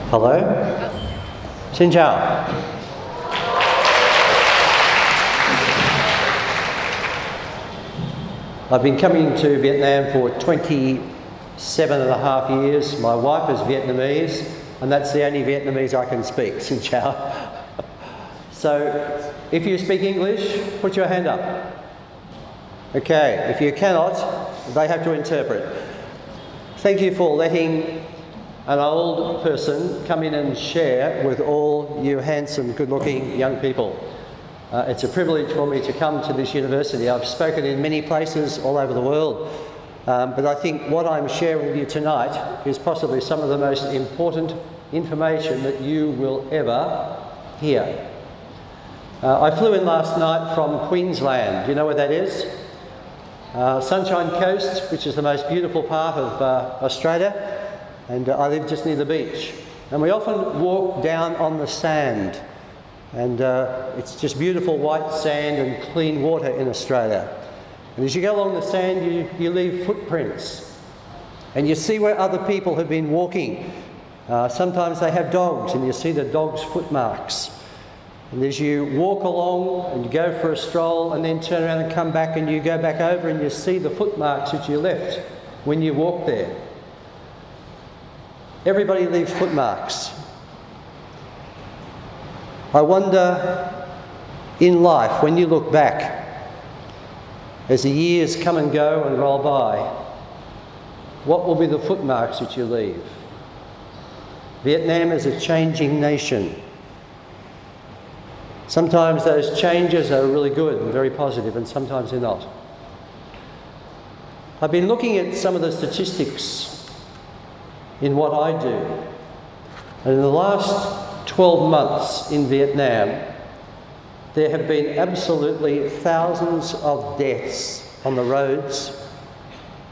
Hello? Xin chào. I've been coming to Vietnam for 27 and a half years. My wife is Vietnamese, and that's the only Vietnamese I can speak. Xin chào. So, if you speak English, put your hand up. Okay, if you cannot, they have to interpret. Thank you for letting an old person come in and share with all you handsome, good-looking young people. It's a privilege for me to come to this university. I've spoken in many places all over the world, but I think what I'm sharing with you tonight is possibly some of the most important information that you will ever hear. I flew in last night from Queensland. Do you know where that is? Sunshine Coast, which is the most beautiful part of Australia, and I live just near the beach. And we often walk down on the sand, and it's just beautiful white sand and clean water in Australia. And as you go along the sand, you leave footprints, and you see where other people have been walking. Sometimes they have dogs, and you see the dogs' footmarks. And as you walk along and you go for a stroll and then turn around and come back and you go back over and you see the footmarks that you left when you walked there. Everybody leaves footmarks. I wonder, in life, when you look back, as the years come and go and roll by, what will be the footmarks that you leave? Vietnam is a changing nation. Sometimes those changes are really good and very positive, and sometimes they're not. I've been looking at some of the statistics in what I do. And in the last 12 months in Vietnam, there have been absolutely thousands of deaths on the roads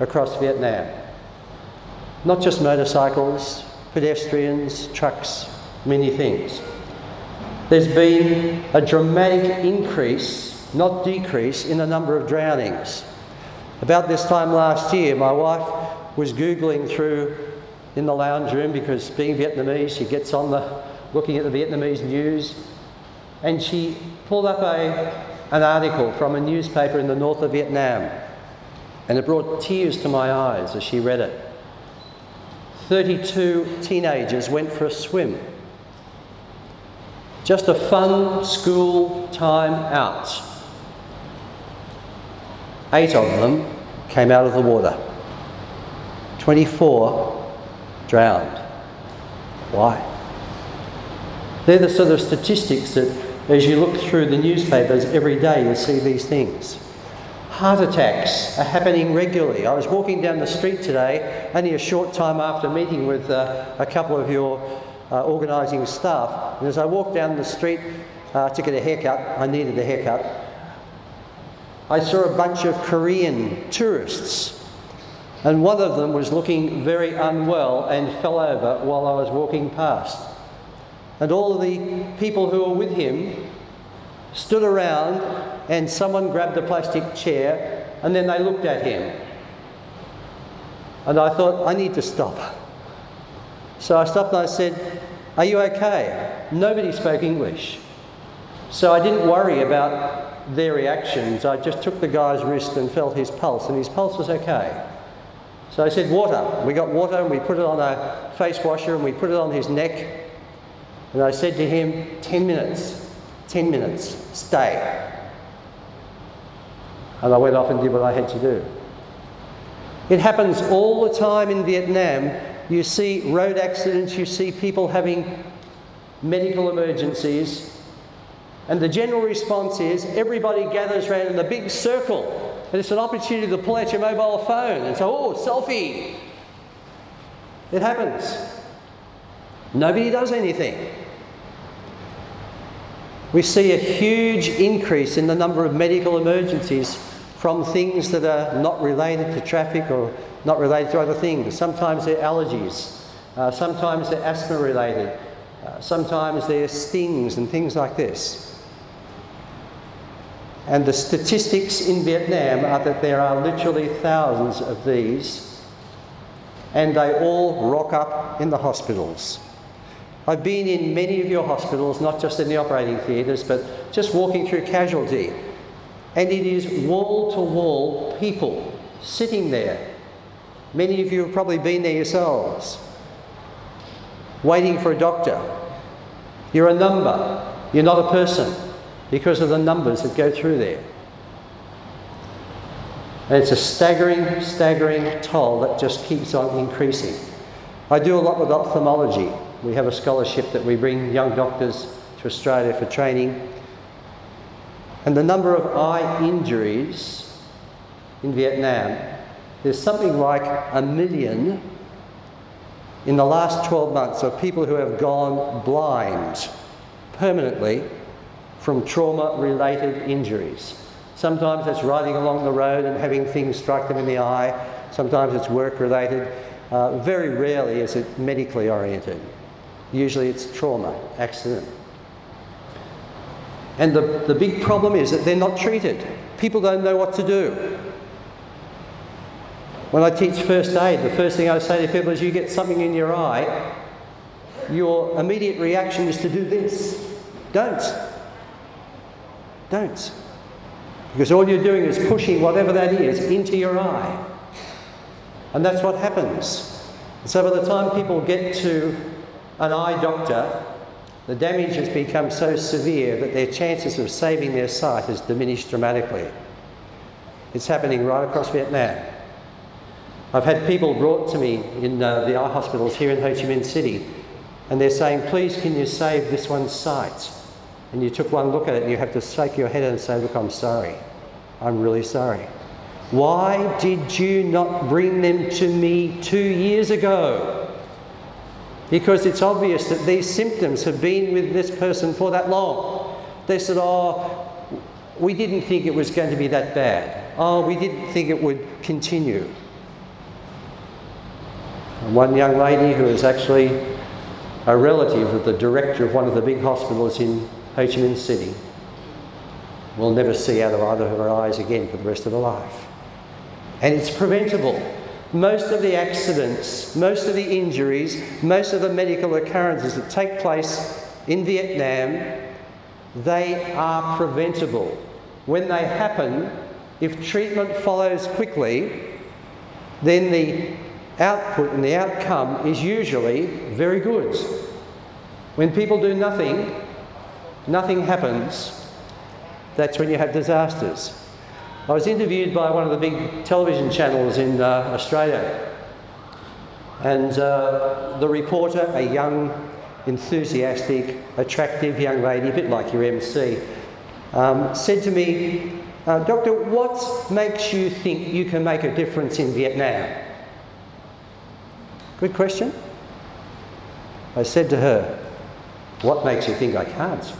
across Vietnam. Not just motorcycles, pedestrians, trucks, many things. There's been a dramatic increase, not decrease, in the number of drownings. About this time last year, my wife was Googling through in the lounge room, because being Vietnamese, she gets on looking at the Vietnamese news, and she pulled up an article from a newspaper in the north of Vietnam, and it brought tears to my eyes as she read it. 32 teenagers went for a swim. Just a fun school time out. 8 of them came out of the water. 24 drowned. Why? They're the sort of statistics that, as you look through the newspapers every day, you see these things. Heart attacks are happening regularly. I was walking down the street today, only a short time after meeting with a couple of your organising staff, and as I walked down the street to get a haircut, I needed a haircut, I saw a bunch of Korean tourists, and one of them was looking very unwell and fell over while I was walking past. And all of the people who were with him stood around, and someone grabbed a plastic chair and then they looked at him. And I thought, I need to stop. So I stopped and I said, "Are you okay?" Nobody spoke English. So I didn't worry about their reactions. I just took the guy's wrist and felt his pulse, and his pulse was okay. So I said, "Water." We got water and we put it on a face washer and we put it on his neck. And I said to him, 10 minutes, stay. And I went off and did what I had to do. It happens all the time in Vietnam. You see road accidents, you see people having medical emergencies, and the general response is everybody gathers around in a big circle, and it's an opportunity to pull out your mobile phone and say, "Oh, selfie." It happens. Nobody does anything. We see a huge increase in the number of medical emergencies from things that are not related to traffic or not related to other things. Sometimes they're allergies, sometimes they're asthma related, sometimes they're stings and things like this. And the statistics in Vietnam are that there are literally thousands of these, and they all rock up in the hospitals. I've been in many of your hospitals, not just in the operating theatres, but just walking through casualty. And it is wall-to-wall people sitting there. Many of you have probably been there yourselves, waiting for a doctor. You're a number, you're not a person, because of the numbers that go through there. And it's a staggering, staggering toll that just keeps on increasing. I do a lot with ophthalmology. We have a scholarship that we bring young doctors to Australia for training. And the number of eye injuries in Vietnam, there's something like 1 million in the last 12 months of people who have gone blind permanently from trauma-related injuries. Sometimes it's riding along the road and having things strike them in the eye. Sometimes it's work-related. Very rarely is it medically oriented. Usually it's trauma, accident. And the big problem is that they're not treated. People don't know what to do. When I teach first aid, the first thing I say to people is you get something in your eye, your immediate reaction is to do this. Don't. Don't. Because all you're doing is pushing whatever that is into your eye. And that's what happens. So by the time people get to an eye doctor, the damage has become so severe that their chances of saving their sight has diminished dramatically. It's happening right across Vietnam. I've had people brought to me in the eye hospitals here in Ho Chi Minh City, and they're saying, please can you save this one's sight? And you took one look at it and you have to shake your head and say, look, I'm sorry. I'm really sorry. Why did you not bring them to me 2 years ago? Because it's obvious that these symptoms have been with this person for that long. They said, oh, we didn't think it was going to be that bad. Oh, we didn't think it would continue. And one young lady who is actually a relative of the director of one of the big hospitals in Ho Chi Minh City will never see out of either of her eyes again for the rest of her life. And it's preventable. Most of the accidents, most of the injuries, most of the medical occurrences that take place in Vietnam, they are preventable. When they happen, if treatment follows quickly, then the output and the outcome is usually very good. When people do nothing, nothing happens, that's when you have disasters. I was interviewed by one of the big television channels in Australia, and the reporter, a young, enthusiastic, attractive young lady, a bit like your MC, said to me, Doctor, what makes you think you can make a difference in Vietnam? Good question. I said to her, what makes you think I can't?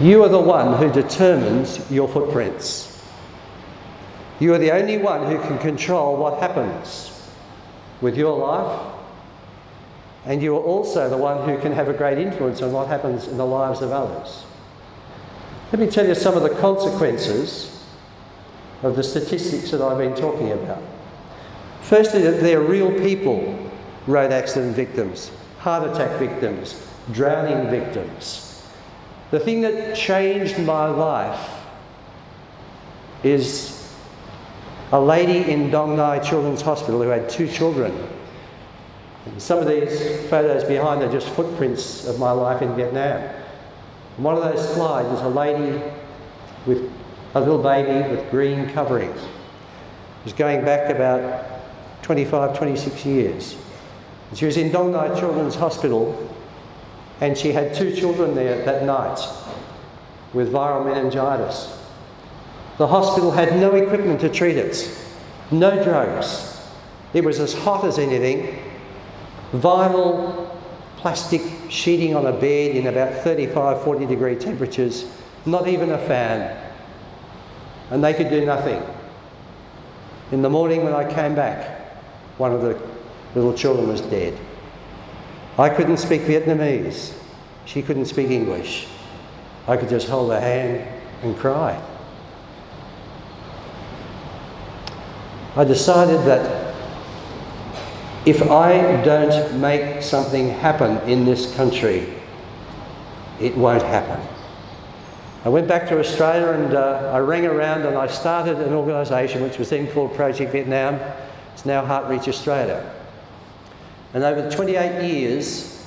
You are the one who determines your footprints. You are the only one who can control what happens with your life, and you are also the one who can have a great influence on what happens in the lives of others. Let me tell you some of the consequences of the statistics that I've been talking about. Firstly, that they're real people, road accident victims, heart attack victims, drowning victims. The thing that changed my life is a lady in Dong Nai Children's Hospital who had 2 children. And some of these photos behind are just footprints of my life in Vietnam. And one of those slides is a lady with a little baby with green coverings. It was going back about 25, 26 years. And she was in Dong Nai Children's Hospital, and she had 2 children there that night with viral meningitis. The hospital had no equipment to treat it, no drugs. It was as hot as anything. Vinyl plastic sheeting on a bed in about 35, 40 degree temperatures, not even a fan. And they could do nothing. In the morning when I came back, one of the little children was dead. I couldn't speak Vietnamese. She couldn't speak English. I could just hold her hand and cry. I decided that If I don't make something happen in this country, it won't happen. I went back to Australia and I rang around and I started an organisation which was then called Project Vietnam. It's now Heart Reach Australia. And over 28 years,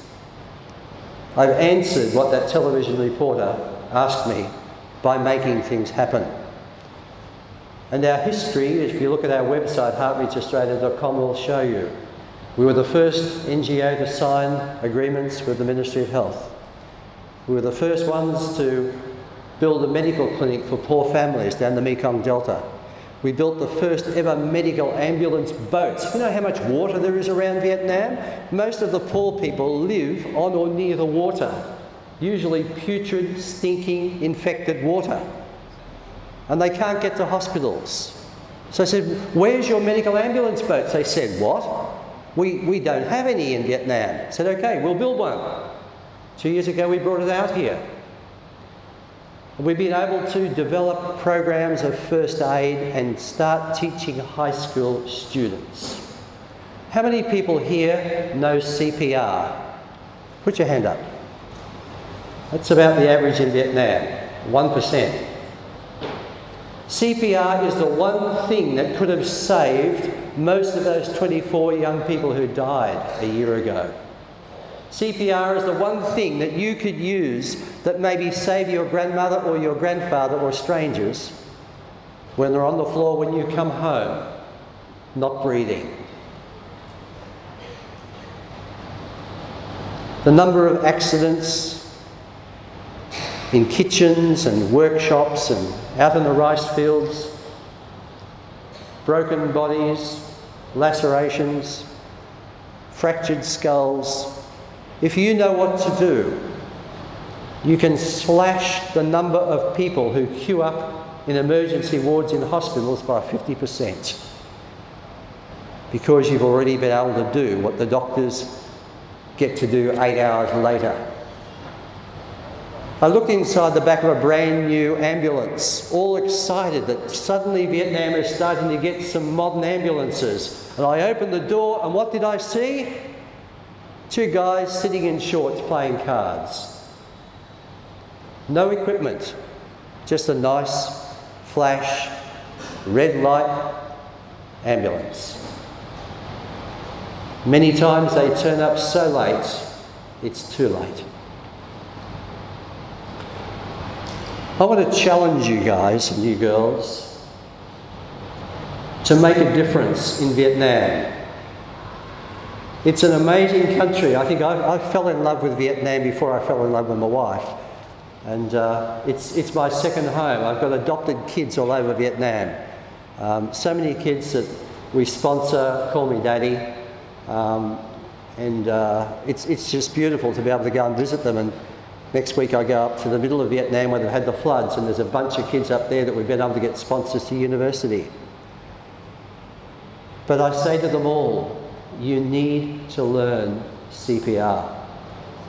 I've answered what that television reporter asked me by making things happen. And our history, if you look at our website, heartreachaustralia.com, will show you. We were the first NGO to sign agreements with the Ministry of Health. We were the first ones to build a medical clinic for poor families down the Mekong Delta. We built the first ever medical ambulance boats. You know how much water there is around Vietnam? Most of the poor people live on or near the water, usually putrid, stinking, infected water. And they can't get to hospitals. So I said, where's your medical ambulance boats? They said, what? We don't have any in Vietnam. I said, okay, we'll build one. 2 years ago we brought it out here. We've been able to develop programs of first aid and start teaching high school students. How many people here know CPR? Put your hand up. That's about the average in Vietnam, 1%. CPR is the one thing that could have saved most of those 24 young people who died a year ago. CPR is the one thing that you could use that maybe save your grandmother or your grandfather or strangers when they're on the floor when you come home, not breathing. The number of accidents in kitchens and workshops and out in the rice fields, broken bodies, lacerations, fractured skulls. If you know what to do, you can slash the number of people who queue up in emergency wards in hospitals by 50% because you've already been able to do what the doctors get to do 8 hours later. I looked inside the back of a brand new ambulance, all excited that suddenly Vietnam is starting to get some modern ambulances. And I opened the door and what did I see? 2 guys sitting in shorts playing cards. No equipment, just a nice, flash, red light ambulance. Many times they turn up so late, it's too late. I want to challenge you guys and you girls to make a difference in Vietnam. It's an amazing country. I think I fell in love with Vietnam before I fell in love with my wife. And it's my second home. I've got adopted kids all over Vietnam. So many kids that we sponsor call me daddy. It's just beautiful to be able to go and visit them. And next week I go up to the middle of Vietnam where they've had the floods and there's a bunch of kids up there that we've been able to get sponsors to university. But I say to them all, you need to learn CPR.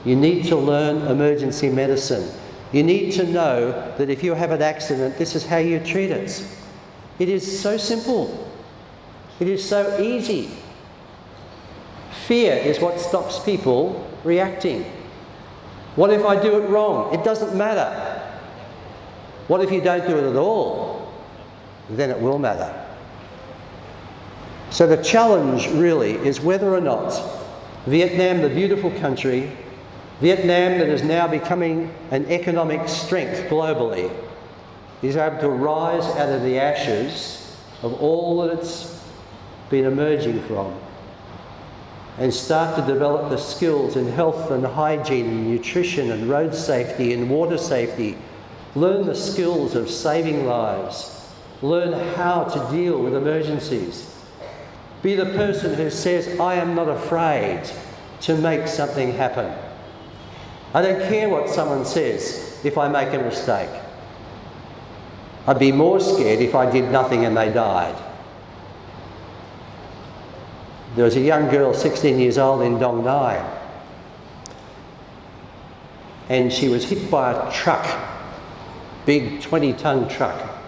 You need to learn emergency medicine. You need to know that if you have an accident, this is how you treat it. It is so simple. It is so easy. Fear is what stops people reacting. What if I do it wrong? It doesn't matter. What if you don't do it at all? Then it will matter. So the challenge really is whether or not Vietnam, the beautiful country, Vietnam that is now becoming an economic strength globally, is able to rise out of the ashes of all that it's been emerging from and start to develop the skills in health and hygiene and nutrition and road safety and water safety. Learn the skills of saving lives. Learn how to deal with emergencies. Be the person who says, I am not afraid to make something happen. I don't care what someone says if I make a mistake. I'd be more scared if I did nothing and they died. There was a young girl, 16 years old, in Dong Nai, and she was hit by a truck, big 20-ton truck,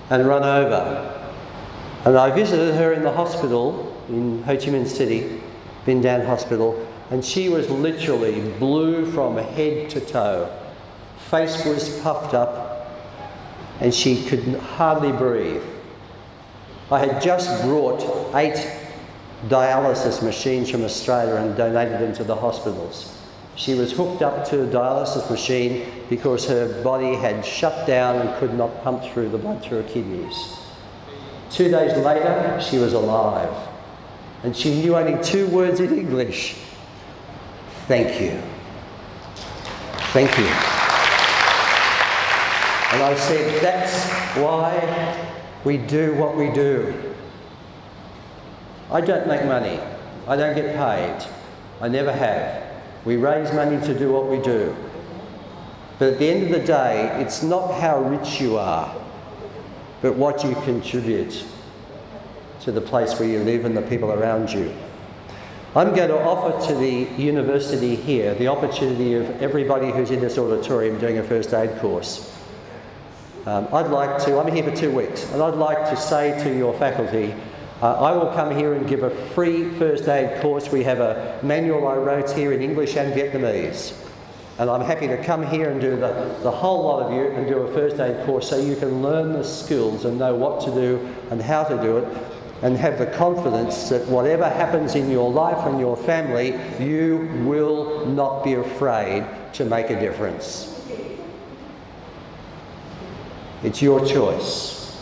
and run over. And I visited her in the hospital in Ho Chi Minh City, Binh Dan Hospital, and she was literally blue from head to toe. Face was puffed up and she could hardly breathe. I had just brought 8 dialysis machines from Australia and donated them to the hospitals. She was hooked up to a dialysis machine because her body had shut down and could not pump through the blood through her kidneys. 2 days later, she was alive. And she knew only 2 words in English. Thank you. Thank you. And I said, that's why we do what we do. I don't make money. I don't get paid. I never have. We raise money to do what we do. But at the end of the day, it's not how rich you are, but what you contribute to the place where you live and the people around you. I'm going to offer to the university here the opportunity of everybody who's in this auditorium doing a first aid course. I'm here for 2 weeks, and I'd like to say to your faculty, I will come here and give a free first aid course. We have a manual I wrote here in English and Vietnamese. And I'm happy to come here and do the whole lot of you and do a first aid course so you can learn the skills and know what to do and how to do it, and have the confidence that whatever happens in your life and your family, you will not be afraid to make a difference. It's your choice.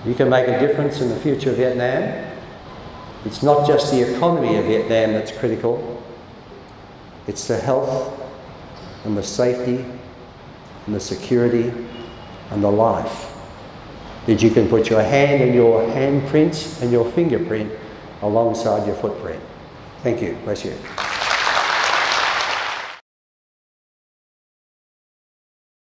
You can make a difference in the future of Vietnam. It's not just the economy of Vietnam that's critical. It's the health and the safety and the security and the life that you can put your hand and your handprint and your fingerprint alongside your footprint. Thank you. Bless you.